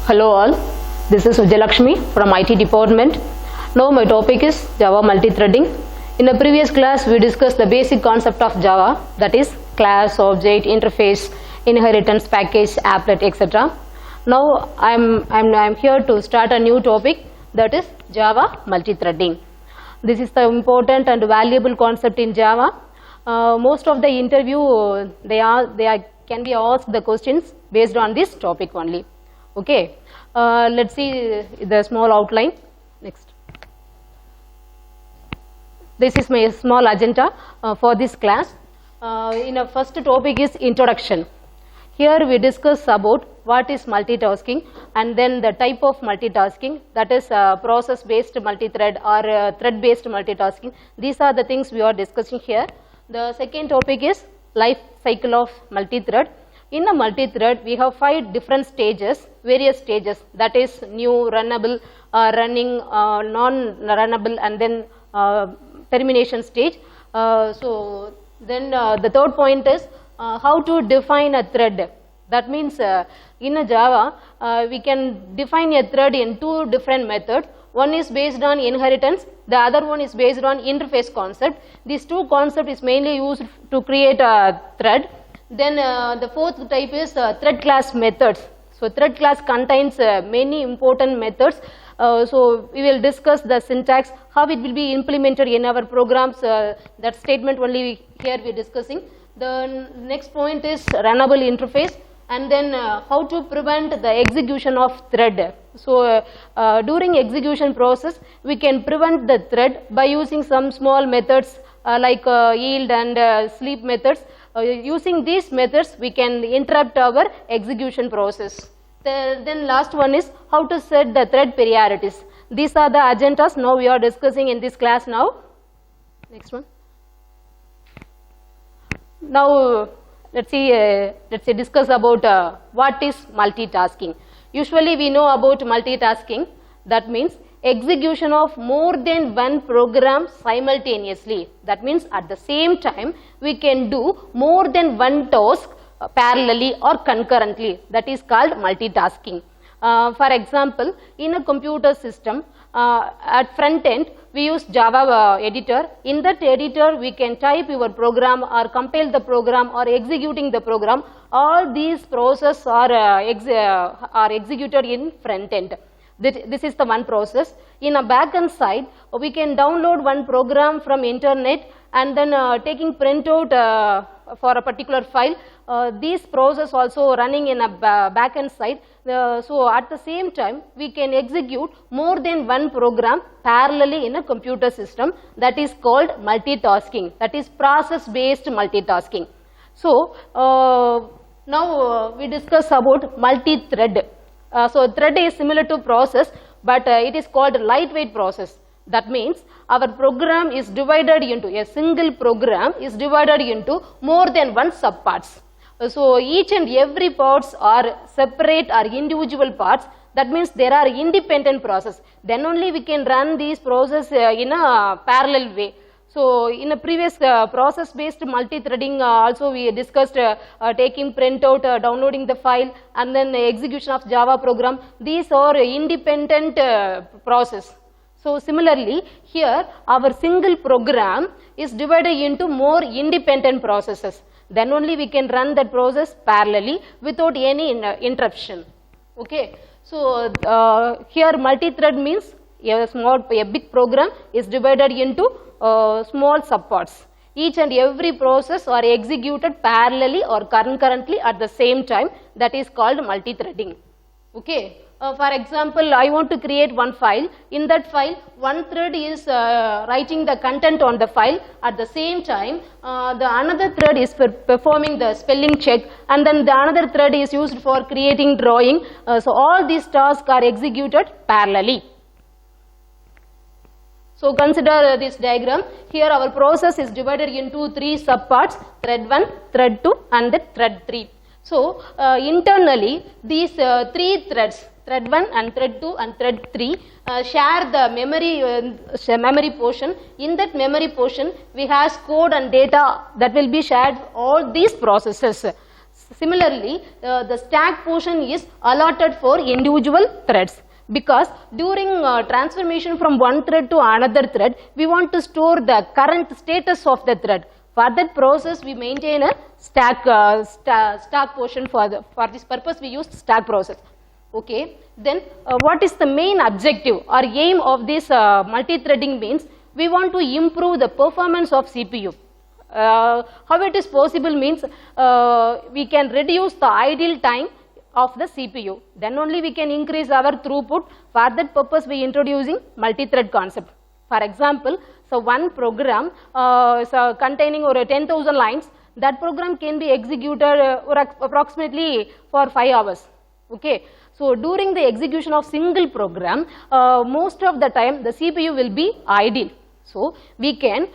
Hello all, this is Vijayalakshmi from IT department. Now my topic is Java multithreading. In the previous class we discussed the basic concept of Java, that is class, object, interface, inheritance, package, applet, etc. Now I'm here to start a new topic, that is Java multithreading. This is the important and valuable concept in Java. Most of the interview can be asked the questions based on this topic only. Okay, let's see the small outline. Next, this is my small agenda for this class. In the first topic is introduction. Here we discuss about what is multitasking and then the type of multitasking, that is process based multithread or thread based multitasking. These are the things we are discussing here. The second topic is life cycle of multithread. In a multithread, we have 5 different stages, various stages, that is new, runnable, running, non-runnable, and then termination stage. So then the third point is how to define a thread. That means in a Java, we can define a thread in 2 different methods. One is based on inheritance, the other one is based on interface concept. These 2 concepts is mainly used to create a thread. Then the fourth type is thread class methods. So thread class contains many important methods. So we will discuss the syntax, how it will be implemented in our programs. That statement only here we are discussing. The next point is runnable interface, and then how to prevent the execution of thread. So during execution process, we can prevent the thread by using some small methods like yield and sleep methods. Using these methods, we can interrupt our execution process. Then last one is how to set the thread priorities. These are the agendas now we are discussing in this class now. Next one. Now let's see discuss about what is multitasking. Usually we know about multitasking. That means execution of more than one program simultaneously. That means at the same time we can do more than one task parallelly or concurrently. That is called multitasking. For example, in a computer system, at front end we use Java editor. In that editor we can type your program or compile the program or executing the program. All these processes are executed in front end. This is the one process. In a backend side, we can download one program from internet and then taking printout for a particular file. These process also running in a backend side. So at the same time, we can execute more than one program parallelly in a computer system. That is called multitasking. That is process based multitasking. So now we discuss about multi-thread. So thread is similar to process, but it is called lightweight process. That means our program is divided into, a single program is divided into more than one subparts. So each and every parts are separate or individual parts. That means there are independent process. Then only we can run these process in a parallel way. So in a previous process based multi-threading also we discussed taking printout, downloading the file, and then execution of Java program. These are independent process. So similarly here our single program is divided into more independent processes. Then only we can run that process parallelly without any interruption. Okay. So here multi-thread means a big program is divided into small subparts. Each and every process are executed parallelly or concurrently at the same time. That is called multi-threading. Okay. For example, I want to create one file. In that file, one thread is writing the content on the file. At the same time, the another thread is performing the spelling check, and then the another thread is used for creating drawing. So all these tasks are executed parallelly. So consider this diagram. Here our process is divided into 3 subparts, thread 1, thread 2 and the thread 3. So internally these 3 threads, thread 1 and thread 2 and thread 3 share the memory portion. In that memory portion we have code and data that will be shared all these processes. Similarly, the stack portion is allotted for individual threads, because during transformation from one thread to another thread, we want to store the current status of the thread. For that process, we maintain a stack portion. For this purpose, we use stack process. Okay. Then what is the main objective or aim of this multi-threading means? We want to improve the performance of CPU. How it is possible means we can reduce the idle time of the CPU. Then only we can increase our throughput. For that purpose, we are introducing multi-thread concept. For example, so one program containing over 10,000 lines, that program can be executed approximately for 5 hours. Okay. So during the execution of single program, most of the time the CPU will be idle. So we can,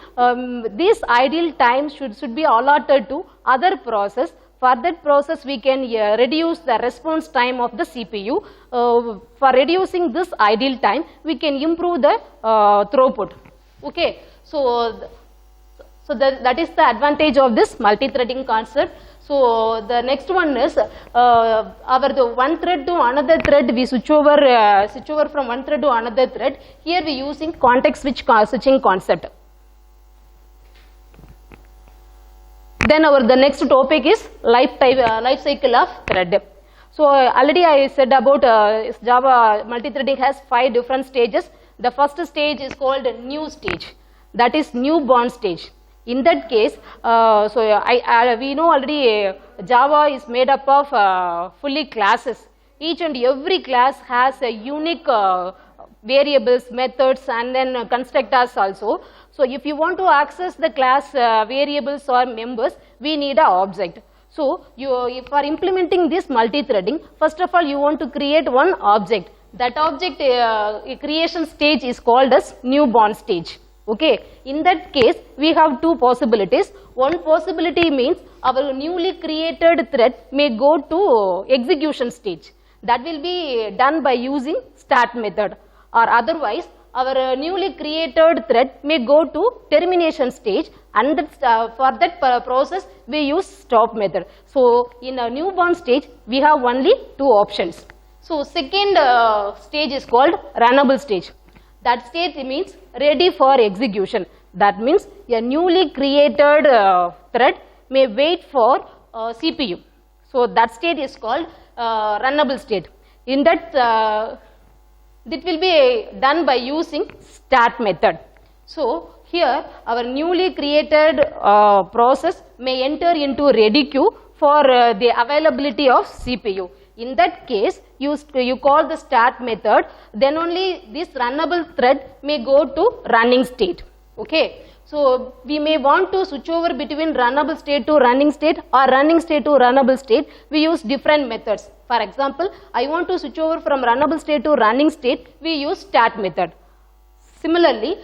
this idle time should be allotted to other process. For that process, we can reduce the response time of the CPU. For reducing this idle time, we can improve the throughput. Okay. So that is the advantage of this multi-threading concept. So the next one is the one thread to another thread, we switch over from one thread to another thread. Here we using context switching concept. Then the next topic is life cycle of thread. So already I said about Java multi-threading has 5 different stages. The first stage is called new stage, that is newborn stage. In that case, we know already Java is made up of fully classes. Each and every class has a unique variables, methods, and then constructors also. So if you want to access the class variables or members, we need an object. So for implementing this multi-threading, first of all you want to create one object. That object creation stage is called as newborn stage. Okay. In that case, we have 2 possibilities. One possibility means our newly created thread may go to execution stage. That will be done by using start method, or otherwise our newly created thread may go to termination stage, and for that process we use stop method. So in a newborn stage, we have only 2 options. So second stage is called runnable stage. That stage means ready for execution. That means a newly created thread may wait for CPU. So that state is called runnable state. In that, it will be done by using start method. So here our newly created process may enter into ready queue for the availability of CPU. In that case, you call the start method, then only this runnable thread may go to running state. Okay. So we may want to switch over between runnable state to running state or running state to runnable state. We use different methods. For example, I want to switch over from runnable state to running state, we use start method. Similarly,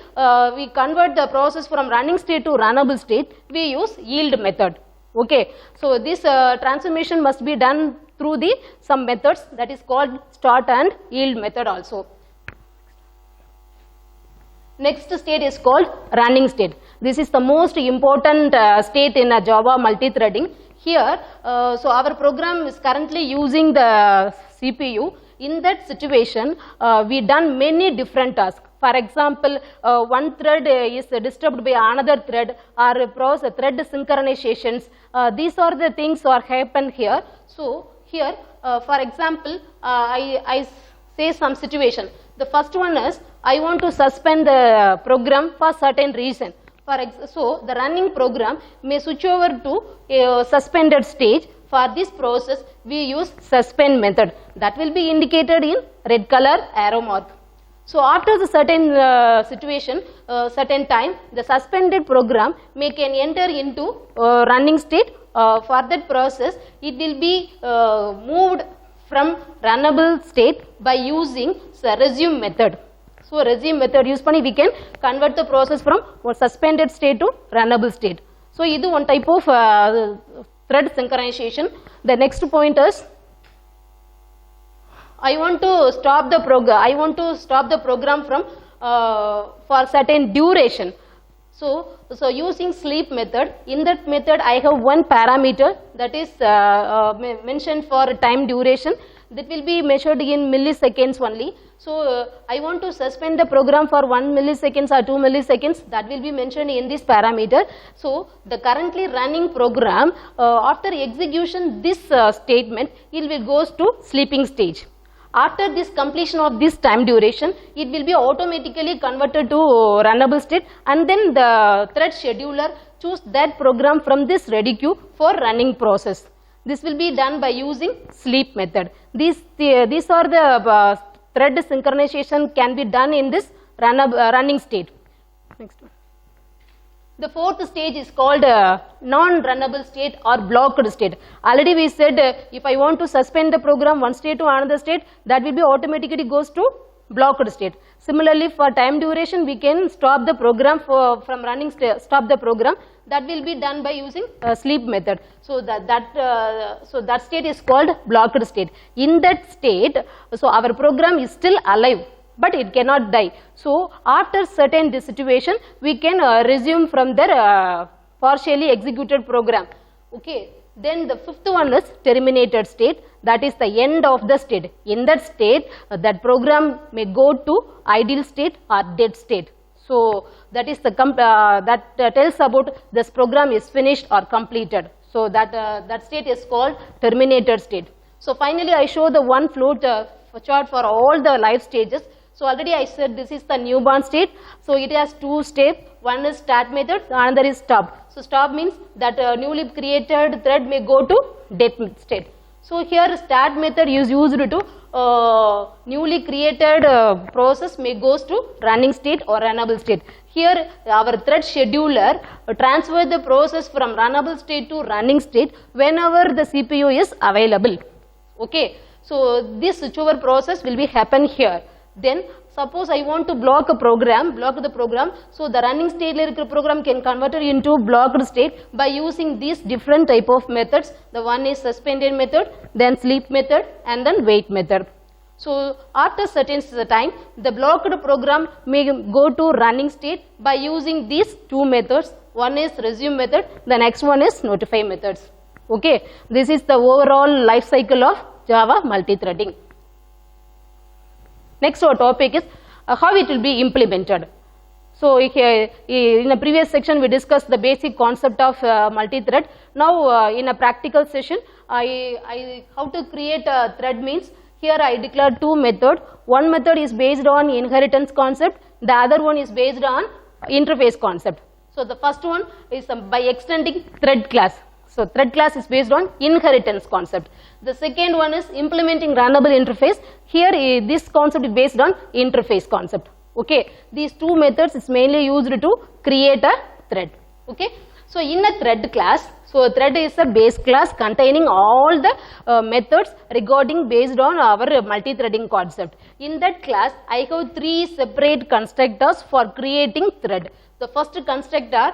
we convert the process from running state to runnable state, we use yield method. Okay. So this transformation must be done through some methods, that is called start and yield method also. Next state is called running state. This is the most important state in a Java multi-threading. Here, so our program is currently using the CPU. In that situation, we done many different tasks. For example, one thread is disturbed by another thread, or thread synchronizations. These are the things that happen here. So here, for example, I say some situation. The first one is, I want to suspend the program for certain reason. So the running program may switch over to a suspended stage. For this process, we use suspend method. That will be indicated in red color arrow mark. So after the certain situation, certain time, the suspended program can enter into running state. For that process, it will be moved from runnable state by using the resume method. So resume method use panni we can convert the process from suspended state to runnable state. So this is one type of thread synchronization. The next point is, I want to stop the program. I want to stop the program from for certain duration. So using sleep method, in that method I have one parameter that is mentioned for time duration, that will be measured in milliseconds only. So I want to suspend the program for 1 milliseconds or 2 milliseconds, that will be mentioned in this parameter. So the currently running program, after execution this statement, it will goes to sleeping stage. After this completion of this time duration, it will be automatically converted to runnable state, and then the thread scheduler choose that program from this ready queue for running process. This will be done by using sleep method. These are the thread synchronization can be done in this running state. Next one. The fourth stage is called non-runnable state or blocked state. Already we said if I want to suspend the program one state to another state, that will be automatically goes to blocked state. Similarly, for time duration, we can stop the program from running, stop the program. That will be done by using sleep method. So that state is called blocked state. In that state, so our program is still alive, but it cannot die. So after certain situation, we can resume from the partially executed program. Okay. Then the fifth one is terminated state, that is the end of the state. In that state, that program may go to idle state or dead state. So that is the that tells about this program is finished or completed. So that state is called terminated state. So finally, I show the one flow chart for all the life stages. So already I said this is the newborn state. So it has two steps. One is start method, another is stop. So stop means that newly created thread may go to dead state. So here start method is used to newly created process may goes to running state or runnable state. Here our thread scheduler transfer the process from runnable state to running state whenever the CPU is available. Okay. So this switchover process will be happen here. Then suppose I want to block the program, so the running state program can convert it into blocked state by using these different type of methods. The one is suspended method, then sleep method, and then wait method. So after certain time, the blocked program may go to running state by using these two methods. One is resume method, the next one is notify methods. Okay, this is the overall life cycle of Java multi-threading. Next our topic is how it will be implemented. So here, in a previous section we discussed the basic concept of multi-thread. Now in a practical session, how to create a thread means, here I declare two methods. One method is based on inheritance concept, the other one is based on interface concept. So the first one is by extending thread class. So thread class is based on inheritance concept. The second one is implementing runnable interface. Here this concept is based on interface concept. Okay. These two methods is mainly used to create a thread. Okay. So in a thread class, so thread is a base class containing all the methods regarding based on our multi-threading concept. In that class, I have three separate constructors for creating thread. The first constructor,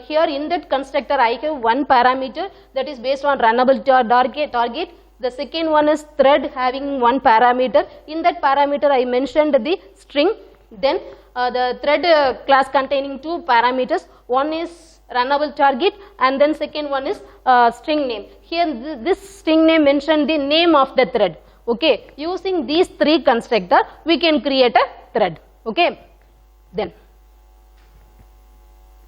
here in that constructor I have one parameter that is based on runnable target. The second one is thread having one parameter. In that parameter I mentioned the string. Then the thread class containing two parameters. One is runnable target and then second one is string name. Here this string name mentioned the name of the thread. Okay. Using these three constructors we can create a thread. Okay. Then.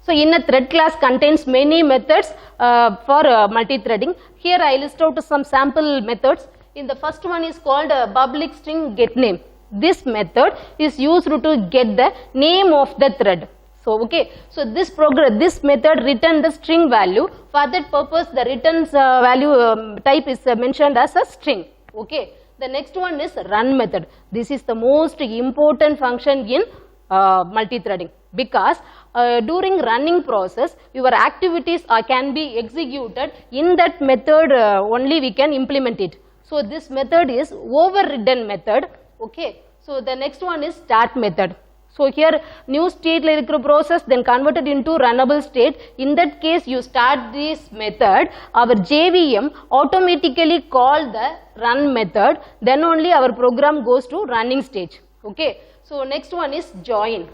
So in a thread class contains many methods for multi-threading. Here I list out some sample methods. In the first one is called public string getName. This method is used to get the name of the thread. So okay, so this method return the string value. For that purpose, the return value type is mentioned as a string. Okay. The next one is run method. This is the most important function in multi-threading, because during running process your activities can be executed. In that method only we can implement it. So this method is overridden method. Okay. So the next one is start method. So here new state process then converted into runnable state. In that case you start this method, our JVM automatically call the run method, then only our program goes to running stage. Okay. So next one is join.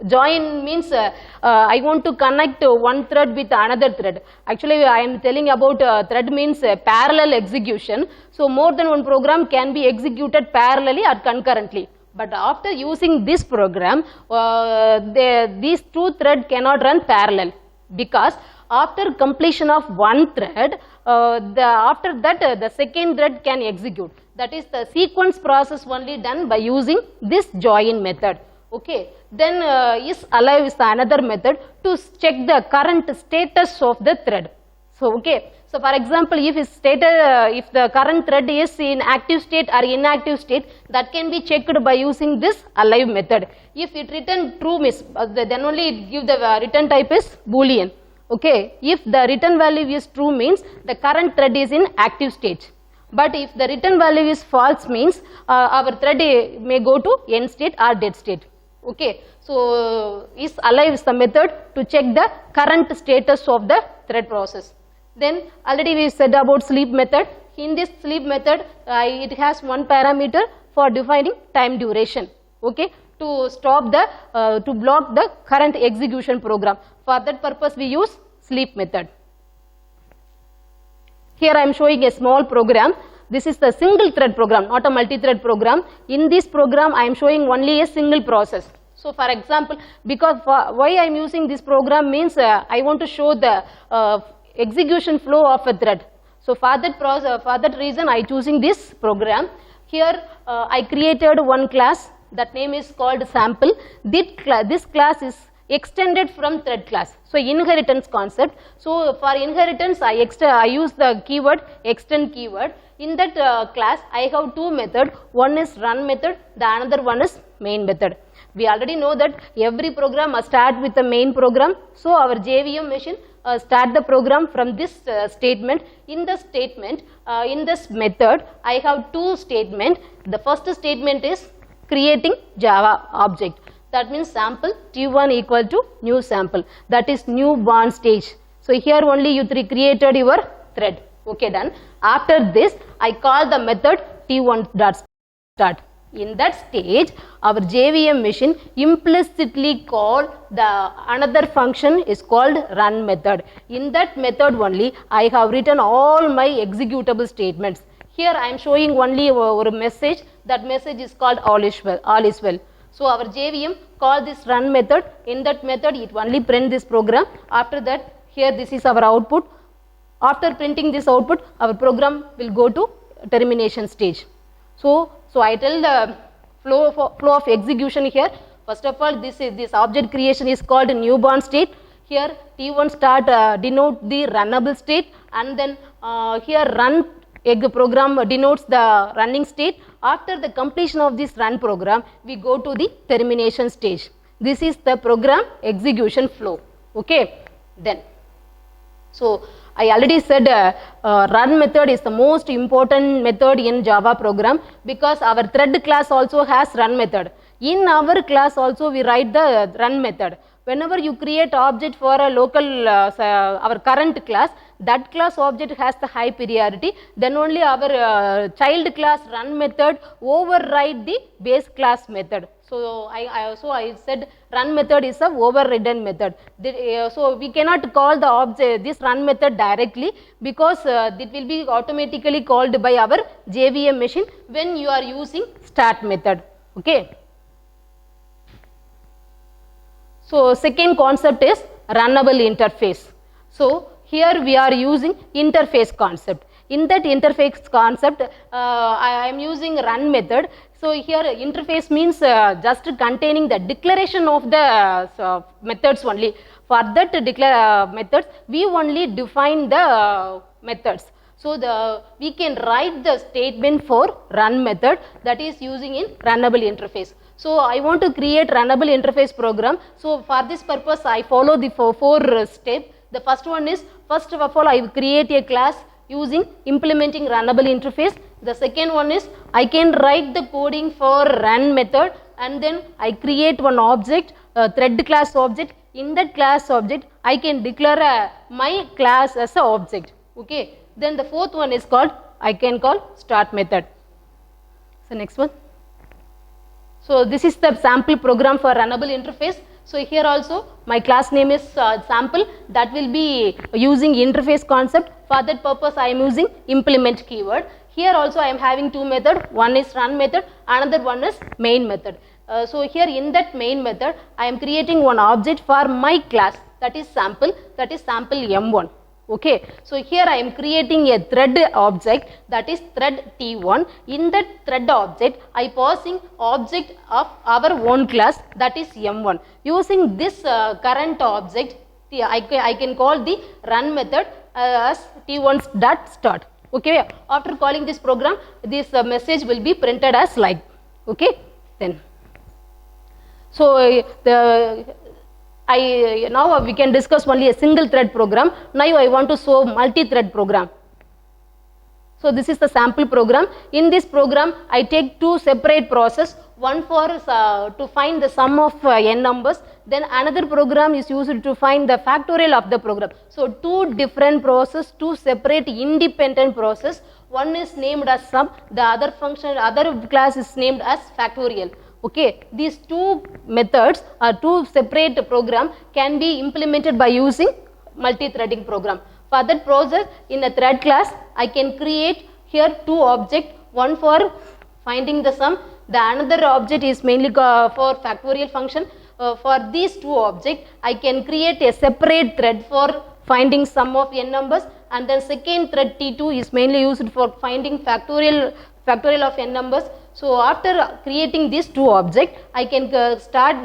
Join means I want to connect one thread with another thread. Actually, I am telling about thread means parallel execution. So, more than one program can be executed parallelly or concurrently. But after using this program, these two threads cannot run parallel, because after completion of one thread, after that the second thread can execute. That is the sequence process only done by using this join method. Okay. Then is alive is another method to check the current status of the thread. So, okay. So, for example, if if the current thread is in active state or inactive state, that can be checked by using this alive method. If it return true means, then only it give the return type is Boolean. Okay. If the return value is true means the current thread is in active state. But if the return value is false means our thread may go to end state or dead state. Okay. So, is alive is the method to check the current status of the thread process. Then already we said about sleep method. In this sleep method, it has one parameter for defining time duration. Okay. To stop the, to block the current execution program. For that purpose we use sleep method. Here I am showing a small program. This is the single thread program, not a multi-thread program. In this program I am showing only a single process. So, for example, because why I am using this program means I want to show the execution flow of a thread. So, for that reason I choosing this program. Here I created one class, that name is called sample. This class is extended from thread class. So, inheritance concept. So, for inheritance I use the keyword extend keyword. In that class I have two methods, one is run method, the another one is main method. We already know that every program must start with the main program. So, our JVM machine start the program from this statement. In the statement, in this method I have two statements. The first statement is creating Java object. That means sample T1 equal to new sample, that is newborn stage. So, here only you created your thread. Okay, done. After this I call the method T1.start. In that stage our JVM machine implicitly call the another function is called run method. In that method only I have written all my executable statements. Here I am showing only a message, that message is called all is well. So, our JVM call this run method. In that method it only print this program. After that, here this is our output. After printing this output, our program will go to termination stage. So I tell the flow of execution here. First of all, this object creation is called newborn state. Here T1 start denote the runnable state, and then here run program denotes the running state. After the completion of this run program, we go to the termination stage. This is the program execution flow. Okay. Then, so I already said run method is the most important method in Java program, because our thread class also has run method. In our class also we write the run method. Whenever you create object for a local our current class, that class object has the high priority, then only our child class run method override the base class method. So I said run method is a overridden method. So we cannot call the object this run method directly, because it will be automatically called by our JVM machine when you are using start method. Okay. So second concept is runnable interface. So here we are using interface concept. In that interface concept, I am using run method. So here interface means just containing the declaration of the methods only. For that methods, we only define the methods. So we can write the statement for run method, that is using in runnable interface. So I want to create runnable interface program. So for this purpose I follow the four steps. The first one is, first of all I will create a class using implementing runnable interface. The second one is I can write the coding for run method, and then I create one object, thread class object. In that class object I can declare my class as a object. Okay. Then the fourth one is called, I can call start method. So next one. So this is the sample program for runnable interface. So here also my class name is sample, that will be using interface concept. For that purpose I am using implement keyword. Here also I am having two methods, one is run method, another one is main method. So here in that main method I am creating one object for my class, that is sample M1. Okay, so here I am creating a thread object, that is thread T1. In that thread object I passing object of our own class, that is M1. Using this current object I can call the run method as T1.start. Okay, after calling this program, this message will be printed as like. Okay, then so now we can discuss only a single thread program. Now I want to show multi-thread program. So this is the sample program. In this program I take two separate process, one for to find the sum of n numbers, then another program is used to find the factorial of the program. So two different process, two separate independent process. One is named as sum, the other class is named as factorial. Okay, these two methods or two separate program can be implemented by using multi-threading program. For that process, in a thread class I can create here two objects, one for finding the sum, the another object is mainly for factorial function. For these two objects I can create a separate thread for finding sum of n numbers, and then second thread T2 is mainly used for finding factorial of n numbers. So after creating these two objects I can start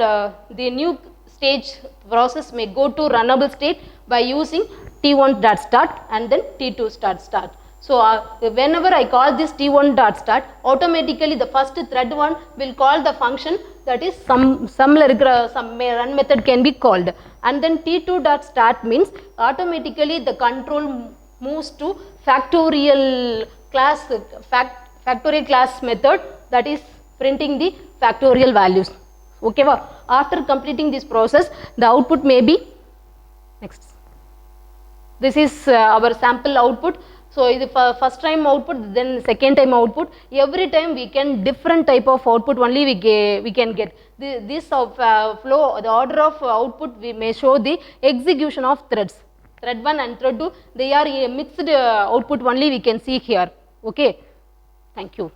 the new stage process may go to runnable state by using T1.start and then T2.start. So whenever I call this T1.start, automatically the first thread one will call the function, that is some run method can be called, and then T2.start means automatically the control moves to factorial class method, that is printing the factorial values. Okay, after completing this process the output may be next. This is our sample output. So the first time output, then second time output. Every time we can different type of output only we can get. This flow, the order of output we may show the execution of threads. Thread 1 and thread 2, they are a mixed output only we can see here. Okay, thank you.